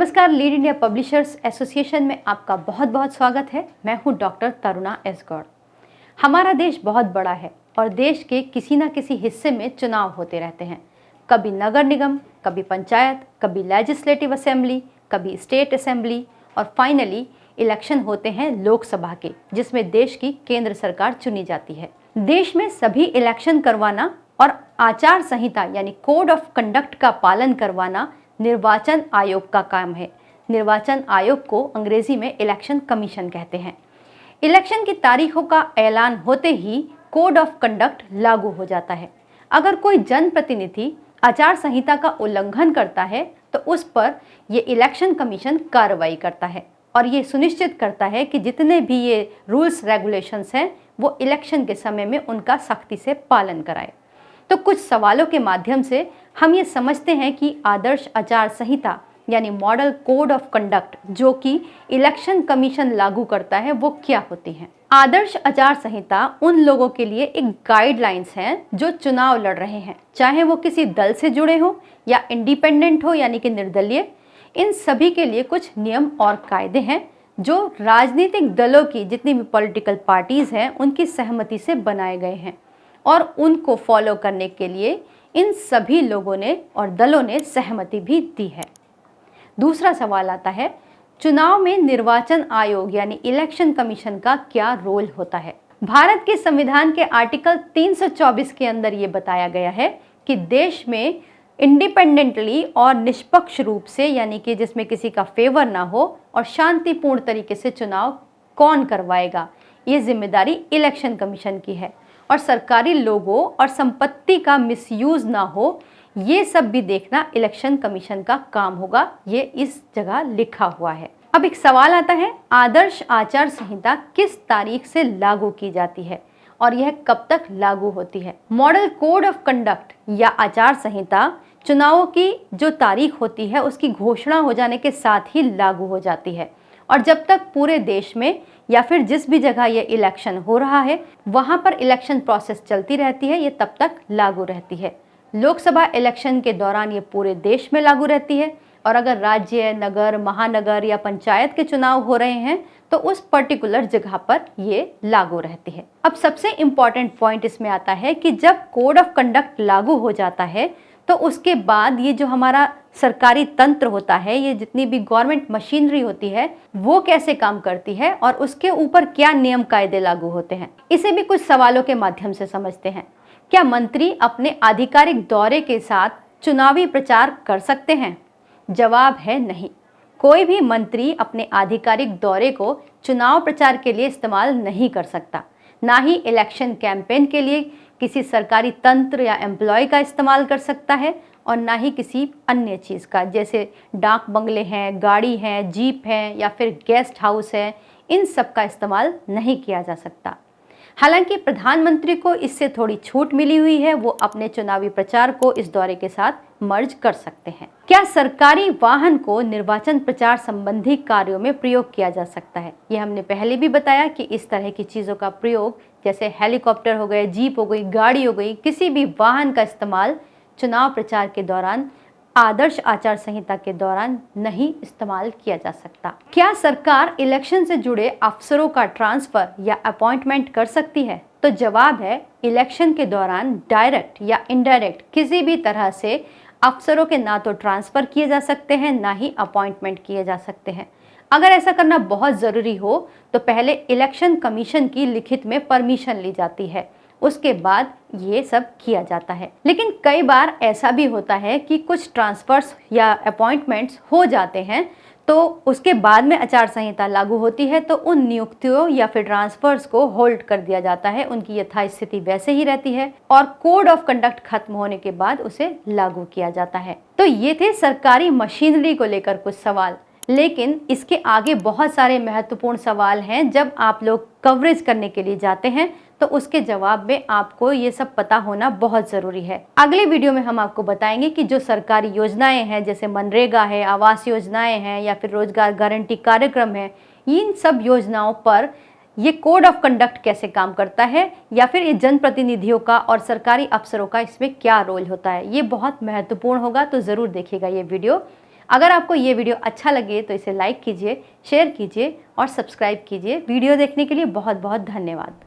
नमस्कार, lead India publishers association में आपका बहुत बहुत स्वागत है। मैं हूं डॉक्टर तरुणा एस गौड़। हमारा देश बहुत बड़ा है और देश के किसी न किसी हिस्से में चुनाव होते रहते हैं। कभी नगर निगम, कभी पंचायत, कभी लेजिस्लेटिव असेंबली, कभी स्टेट असेंबली और फाइनली इलेक्शन होते हैं लोकसभा के, जिसमें देश की केंद्र सरकार चुनी जाती है। देश में सभी इलेक्शन करवाना और आचार संहिता यानी कोड ऑफ कंडक्ट का पालन करवाना निर्वाचन आयोग का काम है। निर्वाचन आयोग को अंग्रेजी में इलेक्शन कमीशन कहते हैं। इलेक्शन की तारीखों का ऐलान होते ही कोड ऑफ कंडक्ट लागू हो जाता है। अगर कोई जनप्रतिनिधि आचार संहिता का उल्लंघन करता है तो उस पर ये इलेक्शन कमीशन कार्रवाई करता है और ये सुनिश्चित करता है कि जितने भी ये रूल्स रेगुलेशंस हैं वो इलेक्शन के समय में उनका सख्ती से पालन कराए। तो कुछ सवालों के माध्यम से हम ये समझते हैं कि आदर्श आचार संहिता यानी मॉडल कोड ऑफ कंडक्ट जो कि इलेक्शन कमीशन लागू करता है वो क्या होती हैं। आदर्श आचार संहिता उन लोगों के लिए एक गाइडलाइंस है जो चुनाव लड़ रहे हैं, चाहे वो किसी दल से जुड़े हो या इंडिपेंडेंट हो यानी कि निर्दलीय। इन सभी के लिए कुछ नियम और कायदे हैं जो राजनीतिक दलों की जितनी भी पॉलिटिकल पार्टीज हैं उनकी सहमति से बनाए गए हैं और उनको फॉलो करने के लिए इन सभी लोगों ने और दलों ने सहमति भी दी है। दूसरा सवाल आता है, चुनाव में निर्वाचन आयोग यानी इलेक्शन कमीशन का क्या रोल होता है। भारत के संविधान के आर्टिकल 324 के अंदर ये बताया गया है कि देश में इंडिपेंडेंटली और निष्पक्ष रूप से यानी कि जिसमें किसी का फेवर ना हो और शांतिपूर्ण तरीके से चुनाव कौन करवाएगा, ये जिम्मेदारी इलेक्शन कमीशन की है और सरकारी लोगों और संपत्ति का मिसयूज ना हो ये सब भी देखना इलेक्शन कमीशन का काम होगा। ये इस जगह लिखा हुआ है। अब एक सवाल आता है, आदर्श आचार संहिता किस तारीख से लागू की जाती है और यह कब तक लागू होती है। मॉडल कोड ऑफ कंडक्ट या आचार संहिता चुनावों की जो तारीख होती है उसकी घोषणा हो जाने के साथ ही लागू हो जाती है और जब तक पूरे देश में या फिर जिस भी जगह ये इलेक्शन हो रहा है वहां पर इलेक्शन प्रोसेस चलती रहती है, ये तब तक लागू रहती है। लोकसभा इलेक्शन के दौरान ये पूरे देश में लागू रहती है और अगर राज्य, नगर, महानगर या पंचायत के चुनाव हो रहे हैं तो उस पर्टिकुलर जगह पर ये लागू रहती है। अब सबसे इम्पॉर्टेंट पॉइंट इसमें आता है कि जब कोड ऑफ कंडक्ट लागू हो जाता है तो उसके बाद ये जो हमारा सरकारी तंत्र होता है, ये जितनी भी गवर्नमेंट मशीनरी होती है वो कैसे काम करती है और उसके ऊपर क्या नियम कायदे लागू होते हैं, इसे भी कुछ सवालों के माध्यम से समझते हैं। क्या मंत्री अपने आधिकारिक दौरे के साथ चुनावी प्रचार कर सकते हैं? जवाब है नहीं। कोई भी मंत्री अपने आधिकारिक दौरे को चुनाव प्रचार के लिए इस्तेमाल नहीं कर सकता, ना ही इलेक्शन कैंपेन के लिए किसी सरकारी तंत्र या एम्प्लॉय का इस्तेमाल कर सकता है और ना ही किसी अन्य चीज़ का, जैसे डाक बंगले हैं, गाड़ी हैं, जीप हैं या फिर गेस्ट हाउस है, इन सब का इस्तेमाल नहीं किया जा सकता। हालांकि प्रधानमंत्री को इससे थोड़ी छूट मिली हुई है, वो अपने चुनावी प्रचार को इस दौरे के साथ मर्ज कर सकते हैं। क्या सरकारी वाहन को निर्वाचन प्रचार संबंधी कार्यों में प्रयोग किया जा सकता है? ये हमने पहले भी बताया कि इस तरह की चीज़ों का प्रयोग जैसे हेलीकॉप्टर हो गए, जीप हो गई, गाड़ी हो गई, किसी भी वाहन का इस्तेमाल चुनाव प्रचार के दौरान आदर्श आचार संहिता के दौरान नहीं इस्तेमाल किया जा सकता। क्या सरकार इलेक्शन से जुड़े अफसरों का ट्रांसफर या अपॉइंटमेंट कर सकती है? तो जवाब है, इलेक्शन के दौरान डायरेक्ट या इनडायरेक्ट किसी भी तरह से अफसरों के ना तो ट्रांसफर किए जा सकते हैं ना ही अपॉइंटमेंट किए जा सकते हैं। अगर ऐसा करना बहुत ज़रूरी हो तो पहले इलेक्शन कमीशन की लिखित में परमिशन ली जाती है, उसके बाद ये सब किया जाता है। लेकिन कई बार ऐसा भी होता है कि कुछ ट्रांसफर्स या अपॉइंटमेंट्स हो जाते हैं तो उसके बाद में आचार संहिता लागू होती है तो उन नियुक्तियों या फिर ट्रांसफर्स को होल्ड कर दिया जाता है, उनकी यथास्थिति वैसे ही रहती है और कोड ऑफ कंडक्ट खत्म होने के बाद उसे लागू किया जाता है। तो ये थे सरकारी मशीनरी को लेकर कुछ सवाल, लेकिन इसके आगे बहुत सारे महत्वपूर्ण सवाल हैं। जब आप लोग कवरेज करने के लिए जाते हैं तो उसके जवाब में आपको ये सब पता होना बहुत ज़रूरी है। अगले वीडियो में हम आपको बताएंगे कि जो सरकारी योजनाएं हैं जैसे मनरेगा है, आवास योजनाएं हैं या फिर रोजगार गारंटी कार्यक्रम है, इन सब योजनाओं पर ये कोड ऑफ कंडक्ट कैसे काम करता है या फिर ये जनप्रतिनिधियों का और सरकारी अफसरों का इसमें क्या रोल होता है। ये बहुत महत्वपूर्ण होगा, तो ज़रूर देखिएगा ये वीडियो। अगर आपको ये वीडियो अच्छा लगे तो इसे लाइक कीजिए, शेयर कीजिए और सब्सक्राइब कीजिए। वीडियो देखने के लिए बहुत बहुत धन्यवाद।